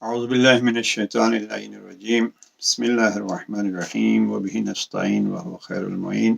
أعوذ بالله من الشيطان اللعين الرجيم بسم الله الرحمن الرحيم وبه نستعين وهو خير المعين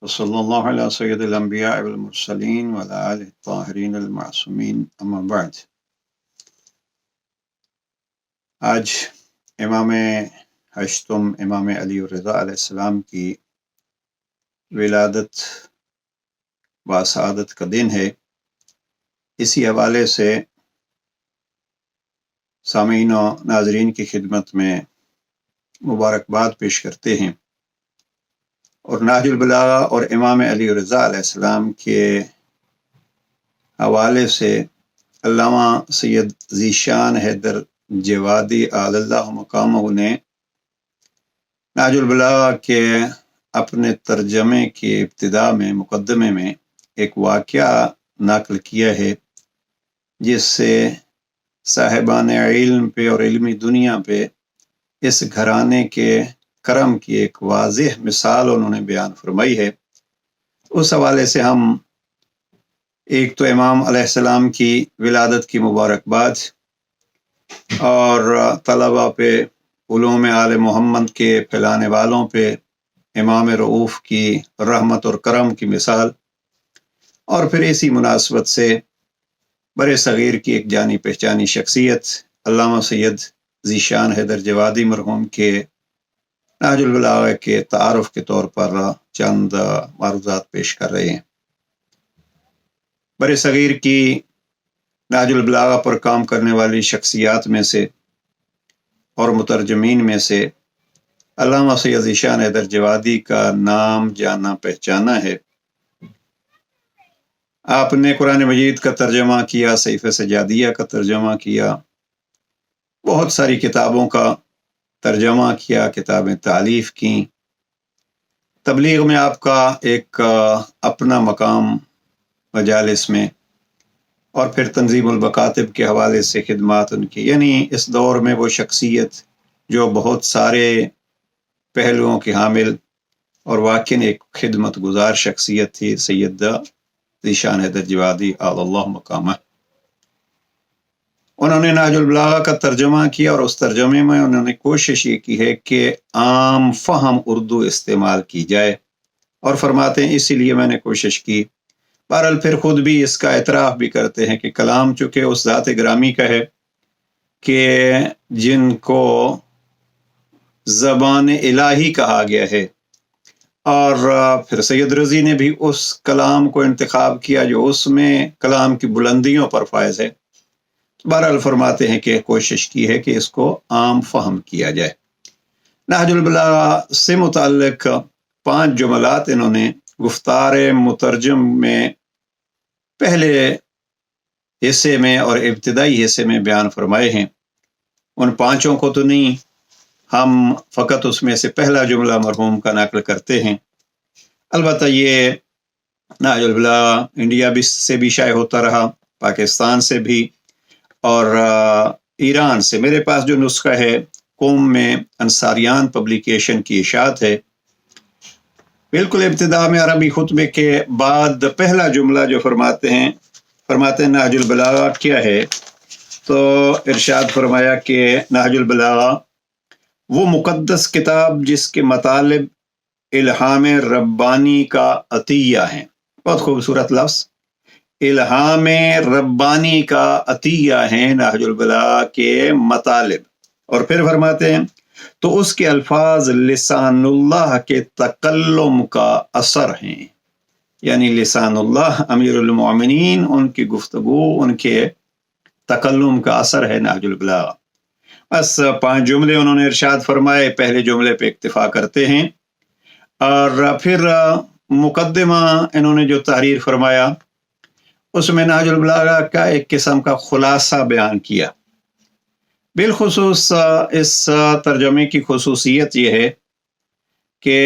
وصلى الله على سيد الأنبياء والمرسلين وعلى آله الطاهرين المعصومين أما بعد. آج امام ہشتم امام علی الرضا علیہ السلام کی ولادت و سعادت کا دن ہے. اسی حوالے سے سامعین و ناظرین کی خدمت میں مبارکباد پیش کرتے ہیں، اور نہج البلاغہ اور امام علی رضا علیہ السلام کے حوالے سے علامہ سید ذیشان حیدر جوادی اعلی اللہ مقامہ نے نہج البلاغہ کے اپنے ترجمے کی ابتدا میں مقدمے میں ایک واقعہ نقل کیا ہے، جس سے صاحبان علم پہ اور علمی دنیا پہ اس گھرانے کے کرم کی ایک واضح مثال انہوں نے بیان فرمائی ہے. اس حوالے سے ہم ایک تو امام علیہ السلام کی ولادت کی مبارکباد اور طلبہ پہ، علوم آل محمد کے پھیلانے والوں پہ امام رؤوف کی رحمت اور کرم کی مثال، اور پھر اسی مناسبت سے برے صغیر کی ایک جانی پہچانی شخصیت علامہ سید ذیشان حیدر جوادی مرحوم کے نہج البلاغہ کے تعارف کے طور پر چند معروضات پیش کر رہے ہیں. برے صغیر کی نہج البلاغہ پر کام کرنے والی شخصیات میں سے اور مترجمین میں سے علامہ سید ذیشان حیدر جوادی کا نام جانا پہچانا ہے. آپ نے قرآن مجید کا ترجمہ کیا، صحیفہ سجادیہ کا ترجمہ کیا، بہت ساری کتابوں کا ترجمہ کیا، کتابیں تالیف کی. تبلیغ میں آپ کا ایک اپنا مقام مجالس میں، اور پھر تنظیم المکاتب کے حوالے سے خدمات ان کی، یعنی اس دور میں وہ شخصیت جو بہت سارے پہلوؤں کی حامل اور واقعی ایک خدمت گزار شخصیت تھی، سید ذیشان حیدر جوادی اعلی اللہ مقامہ. انہوں نے نہج البلاغہ کا ترجمہ کیا، اور اس ترجمے میں انہوں نے کوشش یہ کی ہے کہ عام فہم اردو استعمال کی جائے، اور فرماتے ہیں اسی لیے میں نے کوشش کی. بہرحال پھر خود بھی اس کا اعتراف بھی کرتے ہیں کہ کلام چونکہ اس ذات گرامی کا ہے کہ جن کو زبان الہی کہا گیا ہے، اور پھر سید رضی نے بھی اس کلام کو انتخاب کیا جو اس میں کلام کی بلندیوں پر فائز ہے. بہرحال فرماتے ہیں کہ کوشش کی ہے کہ اس کو عام فہم کیا جائے. نہج البلاغہ سے متعلق 5 جملات انہوں نے گفتار مترجم میں پہلے حصے میں اور ابتدائی حصے میں بیان فرمائے ہیں. ان 5 کو تو نہیں، ہم فقط اس میں سے پہلا جملہ مرحوم کا نقل کرتے ہیں. البتہ یہ نہج البلاغہ انڈیا سے بھی شائع ہوتا رہا، پاکستان سے بھی، اور ایران سے. میرے پاس جو نسخہ ہے قوم میں انصاریان پبلیکیشن کی اشاعت ہے. بالکل ابتدا میں عربی خطبے کے بعد پہلا جملہ جو فرماتے ہیں نہج البلاغہ کیا ہے، تو ارشاد فرمایا کہ نہج البلاغہ وہ مقدس کتاب جس کے مطالب الہام ربانی کا عطیہ ہیں. بہت خوبصورت لفظ، الہام ربانی کا عطیہ ہیں نہج البلاغہ کے مطالب. اور پھر فرماتے ہیں تو اس کے الفاظ لسان اللہ کے تکلم کا اثر ہیں، یعنی لسان اللہ امیر المومنین، ان کی گفتگو، ان کے تکلم کا اثر ہے نہج البلاغہ. بس 5 جملے انہوں نے ارشاد فرمائے، پہلے جملے پہ اکتفا کرتے ہیں، اور پھر مقدمہ انہوں نے جو تحریر فرمایا اس میں نہج البلاغہ کا ایک قسم کا خلاصہ بیان کیا. بالخصوص اس ترجمے کی خصوصیت یہ ہے کہ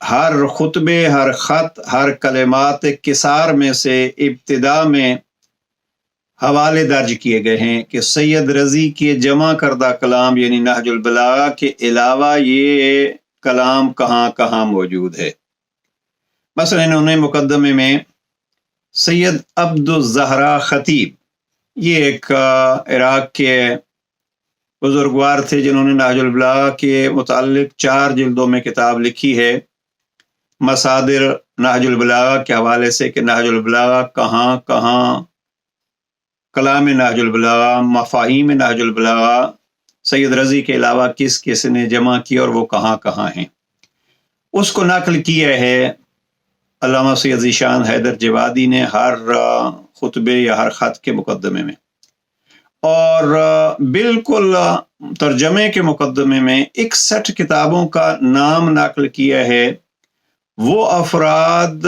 ہر خطبے، ہر خط، ہر کلمات کسار میں سے ابتدا میں حوالے درج کیے گئے ہیں کہ سید رضی کے جمع کردہ کلام یعنی نہج البلاغہ کے علاوہ یہ کلام کہاں کہاں موجود ہے. مثلا انہوں نے مقدمے میں سید عبد الزہرا خطیب، یہ ایک عراق کے بزرگوار تھے جنہوں نے نہج البلاغہ کے متعلق 4 جلدوں میں کتاب لکھی ہے، مصادر نہج البلاغہ کے حوالے سے کہ نہج البلاغہ کہاں کہاں، کلام نہج البلاغہ، مفاہیم نہج البلاغہ سید رضی کے علاوہ کس کس نے جمع کی اور وہ کہاں کہاں ہیں، اس کو نقل کیا ہے علامہ سید ذیشان حیدر جوادی نے ہر خطبے یا ہر خط کے مقدمے میں، اور بالکل ترجمے کے مقدمے میں 61 کتابوں کا نام نقل کیا ہے۔ وہ افراد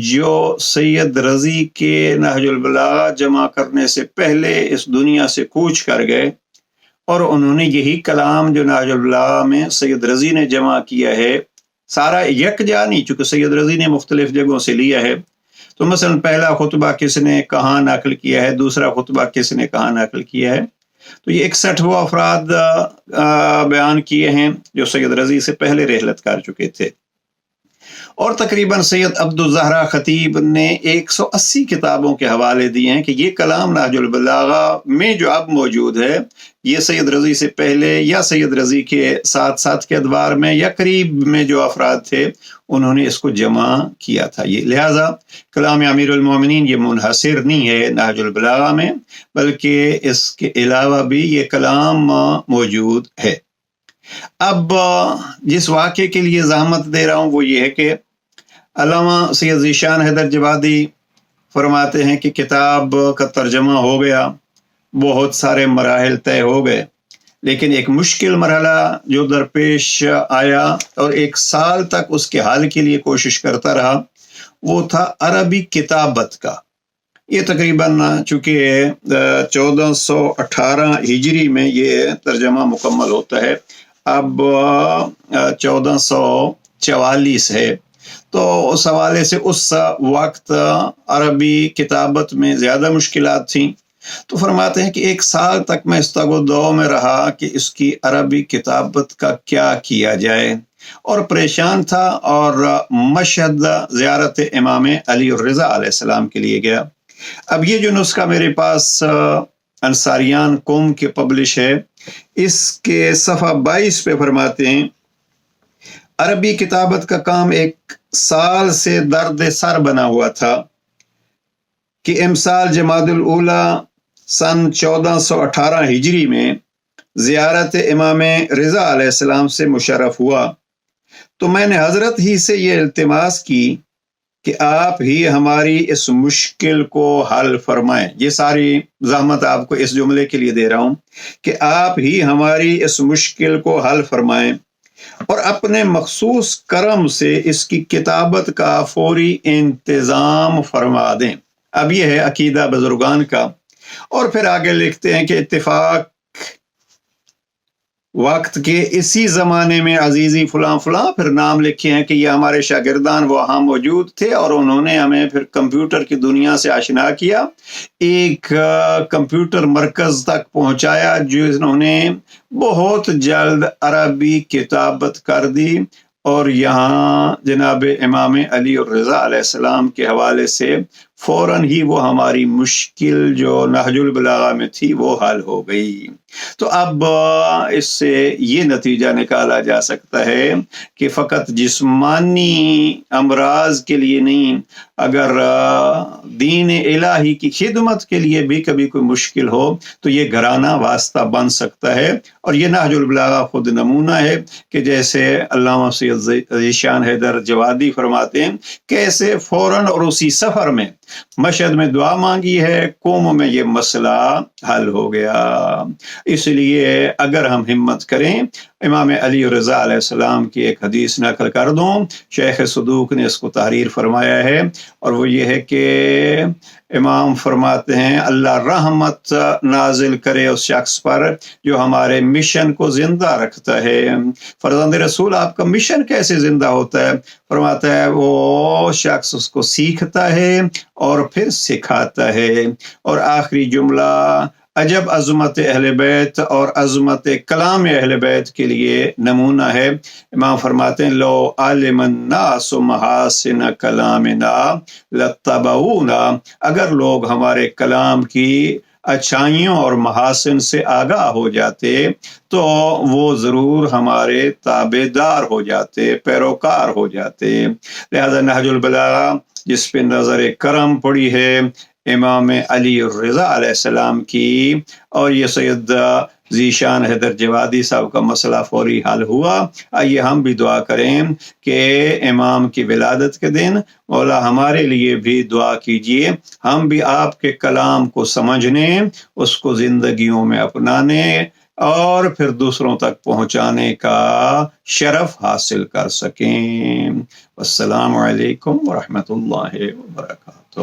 جو سید رضی کے نہج البلاغہ جمع کرنے سے پہلے اس دنیا سے کوچ کر گئے، اور انہوں نے یہی کلام جو نہج البلاغہ میں سید رضی نے جمع کیا ہے، سارا یکجا نہیں، چونکہ سید رضی نے مختلف جگہوں سے لیا ہے، تو مثلا پہلا خطبہ کس نے کہاں نقل کیا ہے، دوسرا خطبہ کس نے کہاں نقل کیا ہے، تو یہ 61 وہ افراد بیان کیے ہیں جو سید رضی سے پہلے رحلت کر چکے تھے۔ اور تقریباً سید عبد الزہرا خطیب نے 180 کتابوں کے حوالے دیے ہیں کہ یہ کلام نہج البلاغہ میں جو اب موجود ہے، یہ سید رضی سے پہلے یا سید رضی کے ساتھ کے ادوار میں یا قریب میں جو افراد تھے انہوں نے اس کو جمع کیا تھا۔ یہ لہٰذا کلام امیر المومنین یہ منحصر نہیں ہے نہج البلاغہ میں، بلکہ اس کے علاوہ بھی یہ کلام موجود ہے۔ اب جس واقعے کے لیے زحمت دے رہا ہوں وہ یہ ہے کہ علامہ سید ذیشان حیدر جوادی فرماتے ہیں کہ کتاب کا ترجمہ ہو گیا، بہت سارے مراحل طے ہو گئے، لیکن ایک مشکل مرحلہ جو درپیش آیا اور 1 سال تک اس کے حل کے لیے کوشش کرتا رہا، وہ تھا عربی کتابت کا۔ یہ تقریباً چونکہ 1418 ہجری میں یہ ترجمہ مکمل ہوتا ہے، اب 1444 ہے، تو اس حوالے سے اس وقت عربی کتابت میں زیادہ مشکلات تھیں، تو فرماتے ہیں کہ 1 سال تک میں استگ و دو میں رہا کہ اس کی عربی کتابت کا کیا کیا جائے، اور پریشان تھا، اور مشہد زیارت امام علی الرضا علیہ السلام کے لیے گیا۔ اب یہ جو نسخہ میرے پاس انصاریان قوم کے پبلش ہے، اس کے صفحہ 22 پہ فرماتے ہیں عربی کتابت کا کام 1 سال سے درد سر بنا ہوا تھا کہ امسال جمادی الاولی سن 1418 ہجری میں زیارت امام رضا علیہ السلام سے مشرف ہوا، تو میں نے حضرت ہی سے یہ التماس کی کہ آپ ہی ہماری اس مشکل کو حل فرمائیں۔ یہ ساری زحمت آپ کو اس جملے کے لیے دے رہا ہوں کہ آپ ہی ہماری اس مشکل کو حل فرمائیں اور اپنے مخصوص کرم سے اس کی کتابت کا فوری انتظام فرما دیں۔ اب یہ ہے عقیدہ بزرگان کا، اور پھر آگے لکھتے ہیں کہ اتفاق وقت کے اسی زمانے میں عزیزی فلاں فلاں، پھر نام لکھے ہیں کہ یہ ہمارے شاگردان وہاں موجود تھے، اور انہوں نے ہمیں پھر کمپیوٹر کی دنیا سے آشنا کیا، ایک کمپیوٹر مرکز تک پہنچایا جنہوں نے بہت جلد عربی کتابت کر دی، اور یہاں جناب امام علی الرضا علیہ السلام کے حوالے سے فوراً ہی وہ ہماری مشکل جو نہج البلاغہ میں تھی وہ حل ہو گئی۔ تو اب اس سے یہ نتیجہ نکالا جا سکتا ہے کہ فقط جسمانی امراض کے لیے نہیں، اگر دین الہی کی خدمت کے لیے بھی کبھی کوئی مشکل ہو تو یہ گھرانہ واسطہ بن سکتا ہے، اور یہ نہج البلاغہ خود نمونہ ہے کہ جیسے علامہ سید ذیشان حیدر جوادی فرماتے ہیں کیسے فوراً اور اسی سفر میں مشہد میں دعا مانگی ہے، قوم میں یہ مسئلہ حل ہو گیا۔ اس لیے اگر ہم ہمت کریں، امام علی رضا علیہ السلام کی ایک حدیث نقل کر دوں، شیخ صدوق نے اس کو تحریر فرمایا ہے، اور وہ یہ ہے کہ امام فرماتے ہیں اللہ رحمت نازل کرے اس شخص پر جو ہمارے مشن کو زندہ رکھتا ہے۔ فرزند رسول آپ کا مشن کیسے زندہ ہوتا ہے؟ فرماتا ہے وہ شخص اس کو سیکھتا ہے اور پھر سکھاتا ہے۔ اور آخری جملہ عجب عظمت اہل بیت اور عظمت کلام اہل بیت کے لیے نمونہ ہے۔ امام فرماتے ہیں لو علم الناس محاسن کلامنا لاتبعونا، اگر لوگ ہمارے کلام کی اچھائیوں اور محاسن سے آگاہ ہو جاتے تو وہ ضرور ہمارے تابع دار ہو جاتے، پیروکار ہو جاتے۔ لہذا نہج البلاغہ جس پہ نظر کرم پڑی ہے امام علی الرضا علیہ السلام کی، اور یہ سید ذیشان حیدر جوادی صاحب کا مسئلہ فوری حل ہوا۔ آئیے ہم بھی دعا کریں کہ امام کی ولادت کے دن مولا ہمارے لیے بھی دعا کیجیے، ہم بھی آپ کے کلام کو سمجھنے، اس کو زندگیوں میں اپنانے اور پھر دوسروں تک پہنچانے کا شرف حاصل کر سکیں۔ السلام علیکم ورحمۃ اللہ وبرکاتہ۔